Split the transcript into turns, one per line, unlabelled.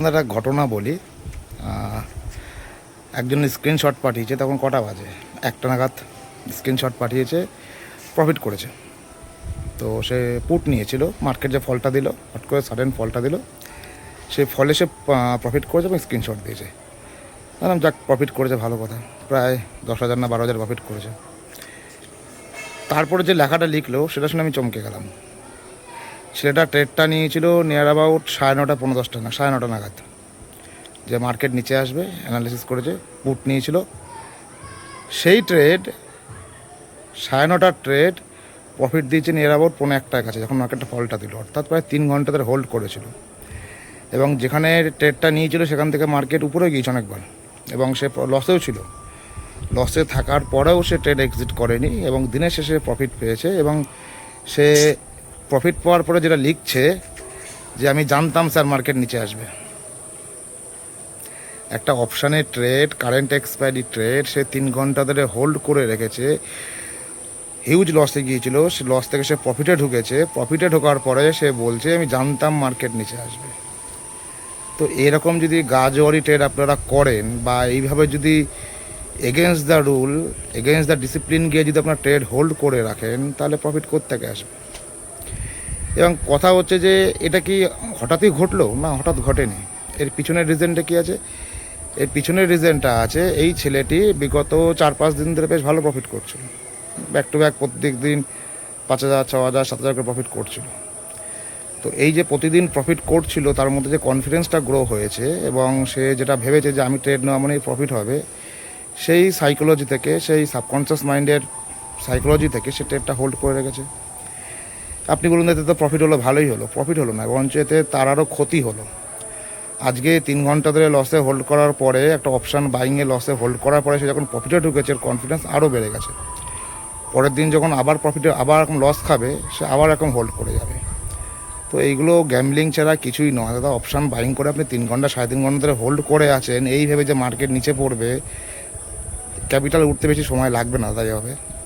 একটা ঘটনা বলি। একজন স্ক্রিনশট পাঠিয়েছে, তখন কটা বাজে, একটা নাগাদ স্ক্রিনশট পাঠিয়েছে, প্রফিট করেছে। তো সে পুট নিয়েছিল, মার্কেট যে ফলটা দিল, হট করে সাডেন ফলটা দিল, সেই ফলে সে প্রফিট করেছে এবং স্ক্রিনশট দিয়েছে। বললাম যাক, প্রফিট করেছে, ভালো কথা, প্রায় 10,000 না 12,000 প্রফিট করেছে। তারপরে যে লেখাটা লিখলো সেটা শুনে আমি চমকে গেলাম। ছেলেটা ট্রেডটা নিয়েছিল নিয়ার অ্যাবাউট 9:30 পৌনে 10টা না 9:30 নাগাদ, যে মার্কেট নিচে আসবে অ্যানালিসিস করেছে, পুট নিয়েছিল। সেই ট্রেড 9:30 ট্রেড প্রফিট দিয়েছে নিয়ার অ্যাবাউট পৌনে 1টার কাছে, যখন মার্কেটটা ফলটা দিল, অর্থাৎ প্রায় 3 ঘন্টা ধরে হোল্ড করেছিল। এবং যেখানে ট্রেডটা নিয়েছিল সেখান থেকে মার্কেট উপরে গিয়েছে অনেকবার, এবং সে লসেও ছিল। লসে থাকার পরেও সে ট্রেড এক্সিট করেনি এবং দিনের শেষে প্রফিট পেয়েছে। এবং সে প্রফিট পাওয়ার পরে যেটা লিখছে যে আমি জানতাম স্যার মার্কেট নিচে আসবে। একটা অপশানের ট্রেড, কারেন্ট এক্সপায়ারি ট্রেড, সে 3 ঘন্টা ধরে হোল্ড করে রেখেছে, হিউজ লসে গিয়েছিল, সে লস থেকে সে প্রফিটে ঢুকেছে। প্রফিটে ঢোকার পরে সে বলছে আমি জানতাম মার্কেট নিচে আসবে। তো এরকম যদি গাজওয়ারি ট্রেড আপনারা করেন, বা এইভাবে যদি against the rule, against the discipline গিয়ে যদি আপনার ট্রেড হোল্ড করে রাখেন, তাহলে প্রফিট কোত্থেকে আসবে? এবং কথা হচ্ছে যে এটা কি হঠাৎই ঘটলো? না, হঠাৎ ঘটেনি। এর পিছনের রিজনটা কী আছে? এর পিছনের রিজনটা আছে, এই ছেলেটি বিগত 4-5 দিন ধরে বেশ ভালো প্রফিট করছিল, ব্যাক টু ব্যাক প্রত্যেক দিন 5,000, 6,000, 7,000 করে প্রফিট করছিল। তো এই যে প্রতিদিন প্রফিট করছিল, তার মধ্যে যে কনফিডেন্সটা গ্রো হয়েছে, এবং সে যেটা ভেবেছে যে আমি ট্রেড নেওয়া মানেই প্রফিট হবে, সেই সাইকোলজি থেকে, সেই সাবকনসিয়াস মাইন্ডের সাইকোলজি থেকে সে ট্রেডটা হোল্ড করে রেখেছে। আপনি বলুন, এতে তো প্রফিট হলো, ভালোই হলো। প্রফিট হলো না, বরঞ্চ এতে তার আরও ক্ষতি হলো। আজকে 3 ঘন্টা ধরে লসে হোল্ড করার পরে, একটা অপশান বাইংয়ে লসে হোল্ড করার পরে সে যখন প্রফিটে ঢুকেছে, কনফিডেন্স আরও বেড়ে গেছে। পরের দিন যখন আবার প্রফিটে, আবার এরকম লস খাবে, সে আবার এরকম হোল্ড করে যাবে। তো এইগুলো গ্যামলিং ছাড়া কিছুই নয় দাদা। অপশান বাইং করে আপনি 3 ঘন্টা 3.5 ঘন্টা ধরে হোল্ড করে আছেন, এই ভেবে যে মার্কেট নিচে পড়বে, ক্যাপিটাল উঠতে বেশি সময় লাগবে না দাদা। এভাবে